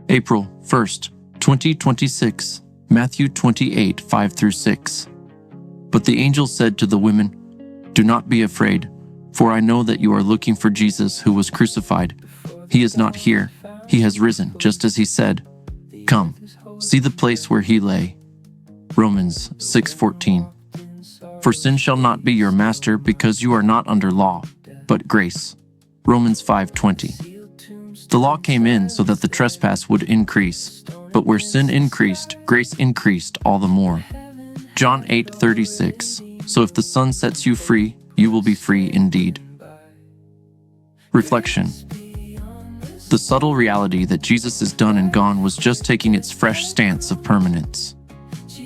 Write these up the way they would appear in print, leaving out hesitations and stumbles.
April 1st, 2026, Matthew 28, 5-6. But the angel said to the women, "Do not be afraid, for I know that you are looking for Jesus who was crucified. He is not here. He has risen, just as he said. Come, see the place where he lay." Romans 6:14. For sin shall not be your master, because you are not under law, but grace. Romans 5:20. The law came in so that the trespass would increase, but where sin increased, grace increased all the more. John 8:36. So if the Son sets you free, you will be free indeed. Reflection. The subtle reality that Jesus is done and gone was just taking its fresh stance of permanence.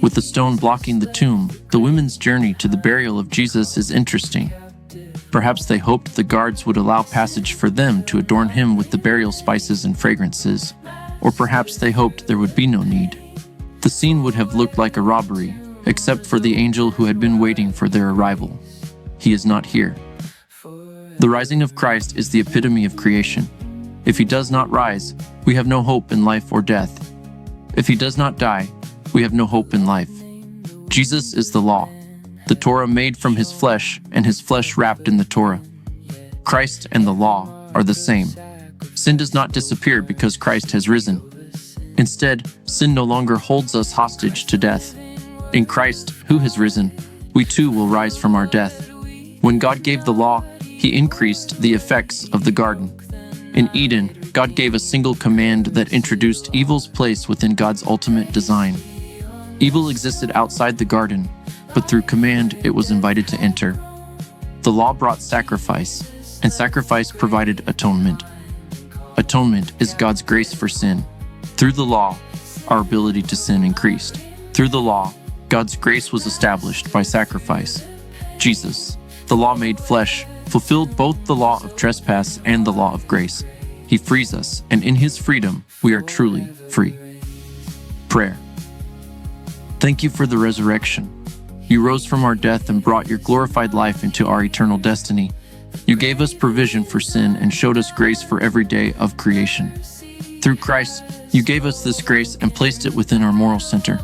With the stone blocking the tomb, the women's journey to the burial of Jesus is interesting. Perhaps they hoped the guards would allow passage for them to adorn him with the burial spices and fragrances, or perhaps they hoped there would be no need. The scene would have looked like a robbery, except for the angel who had been waiting for their arrival. He is not here. The rising of Christ is the epitome of creation. If he does not rise, we have no hope in life or death. If he does not die, we have no hope in life. Jesus is the law, the Torah made from his flesh and his flesh wrapped in the Torah. Christ and the law are the same. Sin does not disappear because Christ has risen. Instead, sin no longer holds us hostage to death. In Christ, who has risen, we too will rise from our death. When God gave the law, he increased the effects of the garden. In Eden, God gave a single command that introduced evil's place within God's ultimate design. Evil existed outside the garden, but through command it was invited to enter. The law brought sacrifice, and sacrifice provided atonement. Atonement is God's grace for sin. Through the law, our ability to sin increased. Through the law, God's grace was established by sacrifice. Jesus, the law made flesh, fulfilled both the law of trespass and the law of grace. He frees us, and in his freedom, we are truly free. Prayer. Thank you for the resurrection. You rose from our death and brought your glorified life into our eternal destiny. You gave us provision for sin and showed us grace for every day of creation. Through Christ, you gave us this grace and placed it within our moral center.